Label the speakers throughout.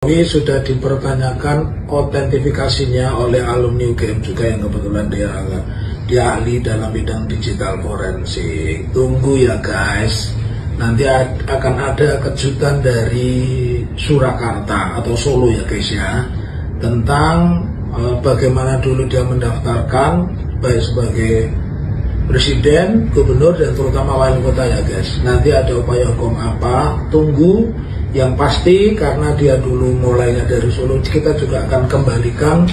Speaker 1: Ini sudah dipertanyakan otentifikasinya oleh alumni UGM juga yang kebetulan dia ahli dalam bidang digital forensik. Tunggu ya guys, nanti akan ada kejutan dari Surakarta atau Solo ya guys ya, tentang bagaimana dulu dia mendaftarkan baik sebagai presiden, gubernur, dan terutama wali kota ya guys. Nanti ada upaya hukum apa, tunggu. Yang pasti karena dia dulu mulainya dari Solo, kita juga akan kembalikan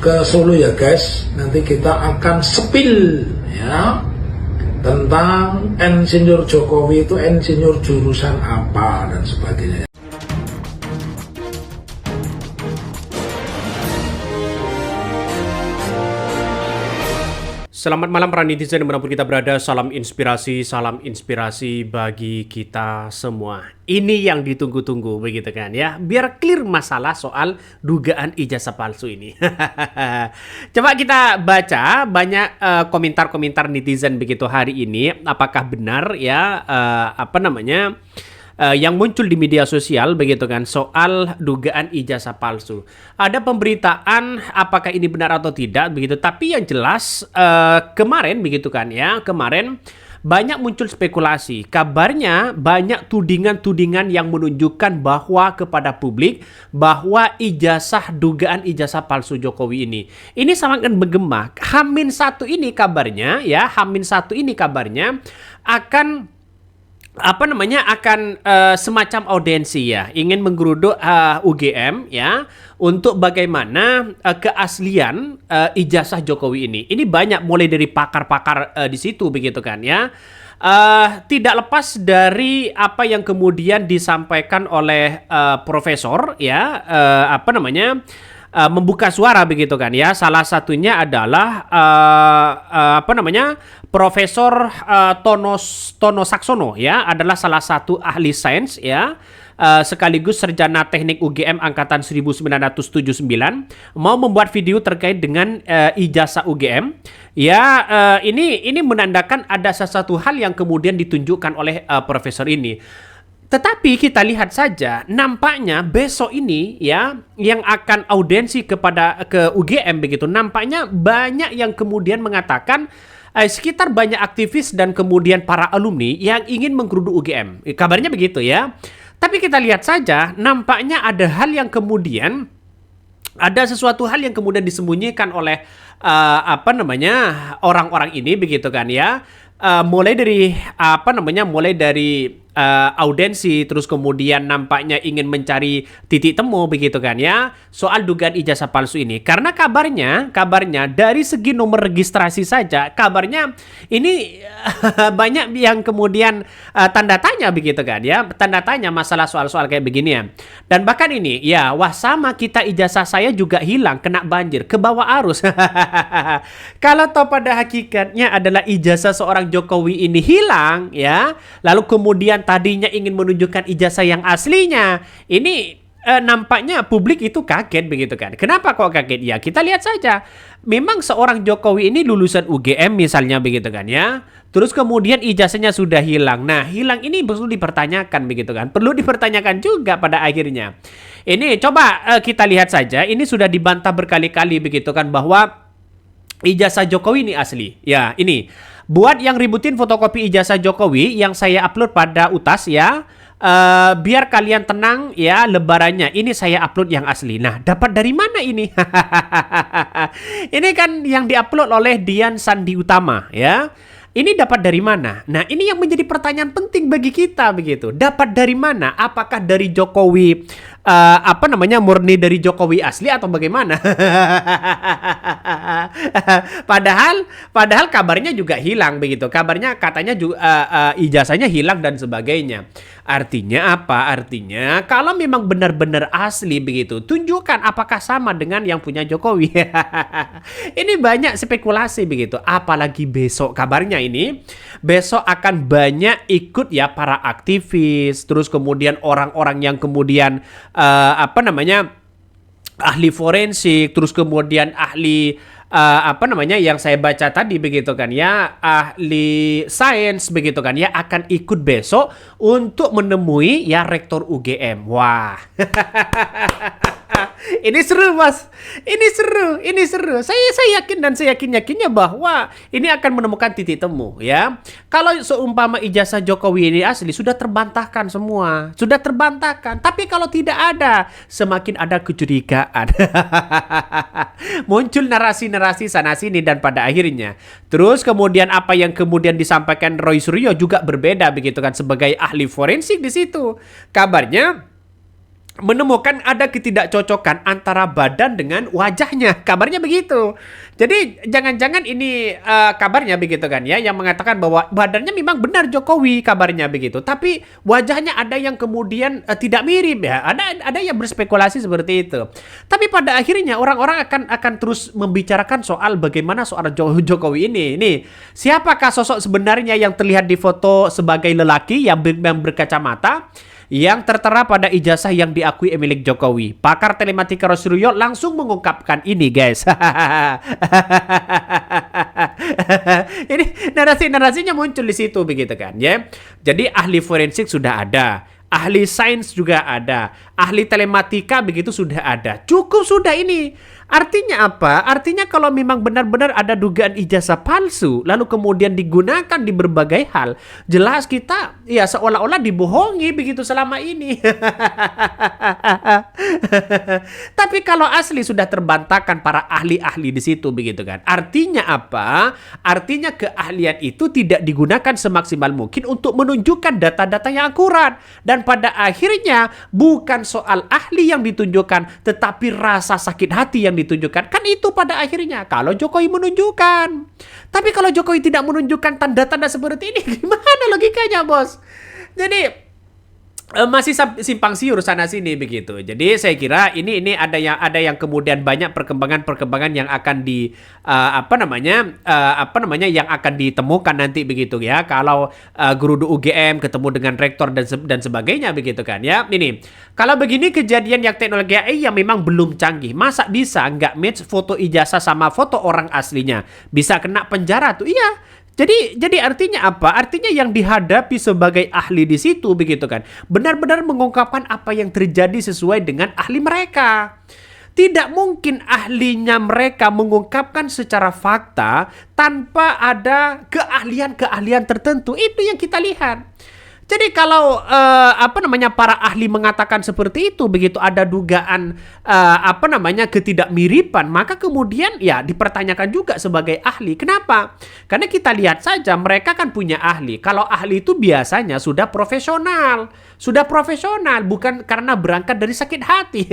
Speaker 1: ke Solo ya guys. Nanti kita akan sepil ya tentang Insinyur Jokowi itu insinyur jurusan apa dan sebagainya.
Speaker 2: Selamat malam para netizen dimanapun kita berada, salam inspirasi bagi kita semua. Ini yang ditunggu-tunggu begitu kan ya, biar clear masalah soal dugaan ijazah palsu ini. Coba kita baca banyak komentar-komentar netizen begitu hari ini, apakah benar ya yang muncul di media sosial begitu kan soal dugaan ijazah palsu. Ada pemberitaan apakah ini benar atau tidak begitu, tapi yang jelas kemarin begitu kan ya, kemarin banyak muncul spekulasi. Kabarnya banyak tudingan-tudingan yang menunjukkan bahwa kepada publik bahwa dugaan ijazah palsu Jokowi ini sangat bergema. H-1 ini kabarnya ya, H-1 ini kabarnya akan semacam audiensi ya, ingin menggeruduk UGM ya untuk bagaimana keaslian ijazah Jokowi ini. Ini banyak mulai dari pakar-pakar di situ begitu kan ya. Tidak lepas dari apa yang kemudian disampaikan oleh profesor ya, membuka suara begitu kan ya. Salah satunya adalah Profesor Tono Saksono ya, adalah salah satu ahli sains ya, sekaligus sarjana teknik UGM angkatan 1979, mau membuat video terkait dengan ijazah UGM ya. Ini menandakan ada sesuatu hal yang kemudian ditunjukkan oleh profesor ini. Tetapi kita lihat saja, nampaknya besok ini ya, yang akan audiensi ke UGM begitu, nampaknya banyak yang kemudian mengatakan sekitar banyak aktivis dan kemudian para alumni yang ingin menggeruduk UGM. Kabarnya begitu ya. Tapi kita lihat saja, nampaknya ada hal yang kemudian, ada sesuatu hal yang kemudian disembunyikan oleh orang-orang ini begitu kan ya. Mulai dari audiensi, terus kemudian nampaknya ingin mencari titik temu begitu kan ya soal dugaan ijazah palsu ini. Karena kabarnya dari segi nomor registrasi saja, kabarnya ini banyak yang kemudian tanda tanya begitu kan ya, tanda tanya masalah soal-soal kayak begini ya. Dan bahkan ini ya, wah sama kita, ijazah saya juga hilang kena banjir, ke bawah arus. Kalau toh pada hakikatnya adalah ijazah seorang Jokowi ini hilang ya, lalu kemudian tadinya ingin menunjukkan ijazah yang aslinya, ini nampaknya publik itu kaget begitu kan. Kenapa kok kaget? Ya kita lihat saja, memang seorang Jokowi ini lulusan UGM misalnya begitu kan ya, terus kemudian ijazahnya sudah hilang. Nah, hilang ini perlu dipertanyakan begitu kan, perlu dipertanyakan juga pada akhirnya. Ini coba kita lihat saja, ini sudah dibantah berkali-kali begitu kan bahwa ijazah Jokowi ini asli. Ya, ini buat yang ributin fotokopi ijazah Jokowi yang saya upload pada UTAS ya, biar kalian tenang ya, lebarannya ini saya upload yang asli. Nah, dapat dari mana ini? Ini kan yang diupload oleh Dian Sandi Utama ya. Ini dapat dari mana? Nah, ini yang menjadi pertanyaan penting bagi kita begitu. Dapat dari mana? Apakah dari Jokowi murni dari Jokowi asli atau bagaimana? Padahal kabarnya juga hilang begitu. Kabarnya katanya juga ijazahnya hilang dan sebagainya. Artinya apa? Artinya kalau memang benar-benar asli begitu, tunjukkan apakah sama dengan yang punya Jokowi. Ini banyak spekulasi begitu. Apalagi besok kabarnya ini, besok akan banyak ikut ya para aktivis, terus kemudian orang-orang yang kemudian ahli forensik, terus kemudian ahli apa namanya yang saya baca tadi begitu kan ya, ahli sains begitu kan ya akan ikut besok untuk menemui ya rektor UGM. Wah. Ini seru, Mas. Ini seru, ini seru. Saya yakin dan saya yakinnya bahwa ini akan menemukan titik temu ya. Kalau seumpama ijazah Jokowi ini asli sudah terbantahkan semua, sudah terbantahkan. Tapi kalau tidak ada, semakin ada kecurigaan. Muncul narasi-narasi sana sini dan pada akhirnya terus kemudian apa yang kemudian disampaikan Roy Suryo juga berbeda begitu kan sebagai ahli forensik di situ. Kabarnya menemukan ada ketidakcocokan antara badan dengan wajahnya. Kabarnya begitu. Jadi jangan-jangan ini kabarnya begitu kan ya, yang mengatakan bahwa badannya memang benar Jokowi kabarnya begitu. Tapi wajahnya ada yang kemudian tidak mirip ya. Ada yang berspekulasi seperti itu. Tapi pada akhirnya orang-orang akan terus membicarakan soal bagaimana soal Jokowi ini. Nih, siapakah sosok sebenarnya yang terlihat di foto sebagai lelaki yang berkacamata? Yang tertera pada ijazah yang diakui milik Jokowi. Pakar telematika Roy Suryo langsung mengungkapkan ini, guys. Ini narasi-narasinya muncul di situ begitu kan, ya. Jadi ahli forensik sudah ada, ahli sains juga ada, ahli telematika begitu sudah ada. Cukup sudah ini. Artinya apa? Artinya kalau memang benar-benar ada dugaan ijazah palsu lalu kemudian digunakan di berbagai hal, jelas kita ya seolah-olah dibohongi begitu selama ini. Tapi kalau asli sudah terbantahkan para ahli-ahli di situ begitu kan. Artinya apa? Artinya keahlian itu tidak digunakan semaksimal mungkin untuk menunjukkan data-data yang akurat, dan pada akhirnya bukan soal ahli yang ditunjukkan tetapi rasa sakit hati yang ditunjukkan. Kan itu pada akhirnya kalau Jokowi menunjukkan. Tapi kalau Jokowi tidak menunjukkan tanda-tanda seperti ini, gimana logikanya, Bos? Jadi masih simpang siur sana sini begitu. Jadi saya kira ini ada yang kemudian banyak perkembangan yang akan apa namanya yang akan ditemukan nanti begitu ya. Kalau guru UGM ketemu dengan rektor dan sebagainya begitu kan ya. Ini kalau begini kejadian yang teknologi AI yang memang belum canggih, masa bisa nggak match foto ijazah sama foto orang aslinya? Bisa kena penjara tuh. Iya. Jadi artinya apa? Artinya yang dihadapi sebagai ahli di situ begitu kan, benar-benar mengungkapkan apa yang terjadi sesuai dengan ahli mereka. Tidak mungkin ahlinya mereka mengungkapkan secara fakta tanpa ada keahlian-keahlian tertentu. Itu yang kita lihat. Jadi kalau para ahli mengatakan seperti itu, begitu ada dugaan ketidakmiripan, maka kemudian ya dipertanyakan juga sebagai ahli. Kenapa? Karena kita lihat saja mereka kan punya ahli. Kalau ahli itu biasanya sudah profesional, bukan karena berangkat dari sakit hati.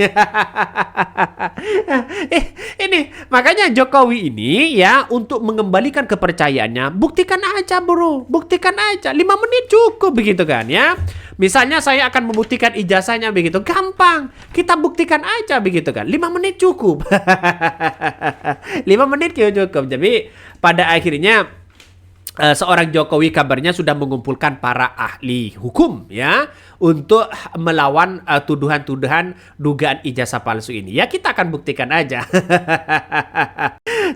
Speaker 2: Ini makanya Jokowi ini ya untuk mengembalikan kepercayaannya, buktikan aja bro, buktikan aja 5 menit cukup begitu kan ya. Misalnya saya akan membuktikan ijazahnya begitu, gampang, kita buktikan aja begitu kan, 5 menit cukup. 5 menit cukup. Jadi pada akhirnya seorang Jokowi kabarnya sudah mengumpulkan para ahli hukum ya untuk melawan tuduhan-tuduhan dugaan ijazah palsu ini. Ya kita akan buktikan aja.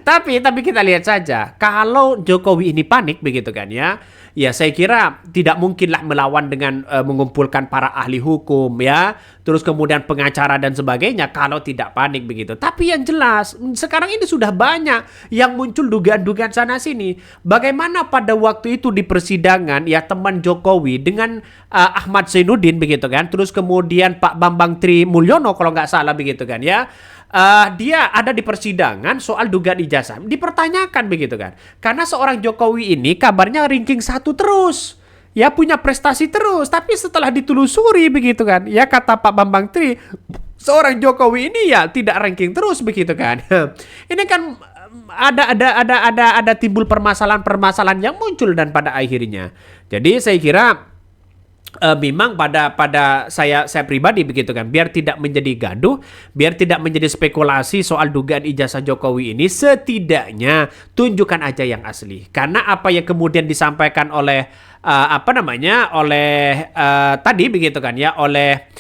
Speaker 2: Tapi kita lihat saja kalau Jokowi ini panik begitu kan ya. Ya saya kira tidak mungkinlah melawan dengan mengumpulkan para ahli hukum ya, terus kemudian pengacara dan sebagainya kalau tidak panik begitu. Tapi yang jelas sekarang ini sudah banyak yang muncul dugaan-dugaan sana sini. Bagaimana pada waktu itu di persidangan ya teman Jokowi dengan Ahmad Zainuddin begitu kan, terus kemudian Pak Bambang Tri Mulyono kalau nggak salah begitu kan ya. Dia ada di persidangan soal dugaan ijazah, dipertanyakan begitu kan, karena seorang Jokowi ini kabarnya ranking 1 terus ya, punya prestasi terus, tapi setelah ditelusuri begitu kan ya, kata Pak Bambang Tri, seorang Jokowi ini ya tidak ranking terus begitu kan. Ini kan ada timbul permasalahan yang muncul dan pada akhirnya jadi saya kira memang pada saya pribadi begitu kan, biar tidak menjadi gaduh, biar tidak menjadi spekulasi soal dugaan ijazah Jokowi ini, setidaknya tunjukkan aja yang asli. Karena apa yang kemudian disampaikan oleh tadi begitu kan ya, oleh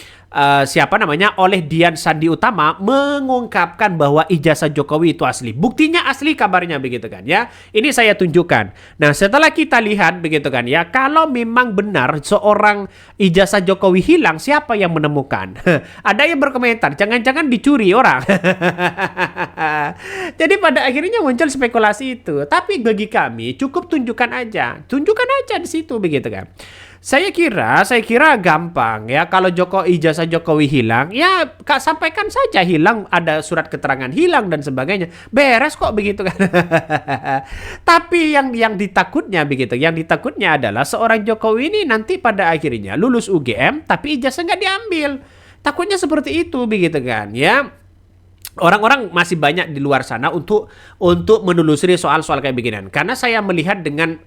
Speaker 2: siapa namanya, oleh Dian Sandi Utama mengungkapkan bahwa ijazah Jokowi itu asli. Buktinya asli kabarnya begitu kan ya. Ini saya tunjukkan. Nah, setelah kita lihat begitu kan ya, kalau memang benar seorang ijazah Jokowi hilang, siapa yang menemukan? Ada yang berkomentar, jangan-jangan dicuri orang. Jadi pada akhirnya muncul spekulasi itu. Tapi bagi kami cukup tunjukkan aja di situ begitu kan. Saya kira gampang ya, kalau ijazah Jokowi hilang, ya sampaikan saja hilang, ada surat keterangan hilang dan sebagainya. Beres kok begitu kan. Tapi yang ditakutnya begitu, yang ditakutnya adalah seorang Jokowi ini nanti pada akhirnya lulus UGM tapi ijazah nggak diambil. Takutnya seperti itu begitu kan ya. Orang-orang masih banyak di luar sana untuk menelusuri soal-soal kayak beginian. Karena saya melihat dengan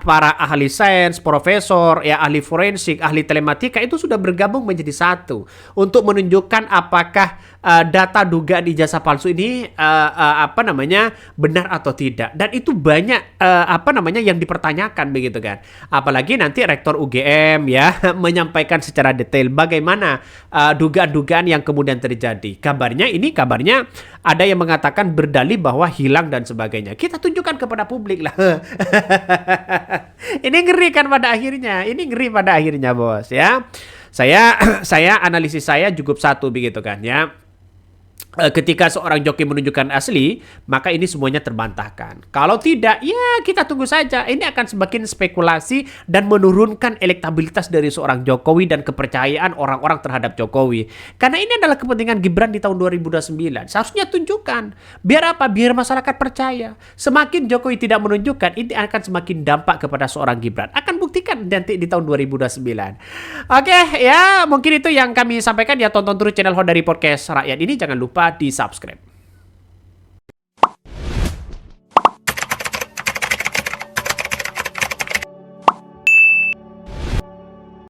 Speaker 2: para ahli sains, profesor, ya ahli forensik, ahli telematika itu sudah bergabung menjadi satu untuk menunjukkan apakah data dugaan ijazah palsu ini benar atau tidak. Dan itu banyak yang dipertanyakan begitu kan. Apalagi nanti rektor UGM ya menyampaikan secara detail bagaimana dugaan-dugaan yang kemudian terjadi. Kabarnya ada yang mengatakan berdalih bahwa hilang dan sebagainya. Kita tunjukkan kepada publik lah. Ini ngeri kan pada akhirnya. Ini ngeri pada akhirnya, bos ya. Saya analisis saya cukup satu begitu kan ya. Ketika seorang joki menunjukkan asli, maka ini semuanya terbantahkan. Kalau tidak, ya kita tunggu saja. Ini akan semakin spekulasi dan menurunkan elektabilitas dari seorang Jokowi dan kepercayaan orang-orang terhadap Jokowi. Karena ini adalah kepentingan Gibran di tahun 2029. Seharusnya tunjukkan. Biar apa? Biar masyarakat percaya. Semakin Jokowi tidak menunjukkan, ini akan semakin dampak kepada seorang Gibran. Akan buktikan nanti di tahun 2029. Oke, ya mungkin itu yang kami sampaikan ya. Tonton terus channel Hondari Podcast Rakyat ini. Jangan lupa di subscribe.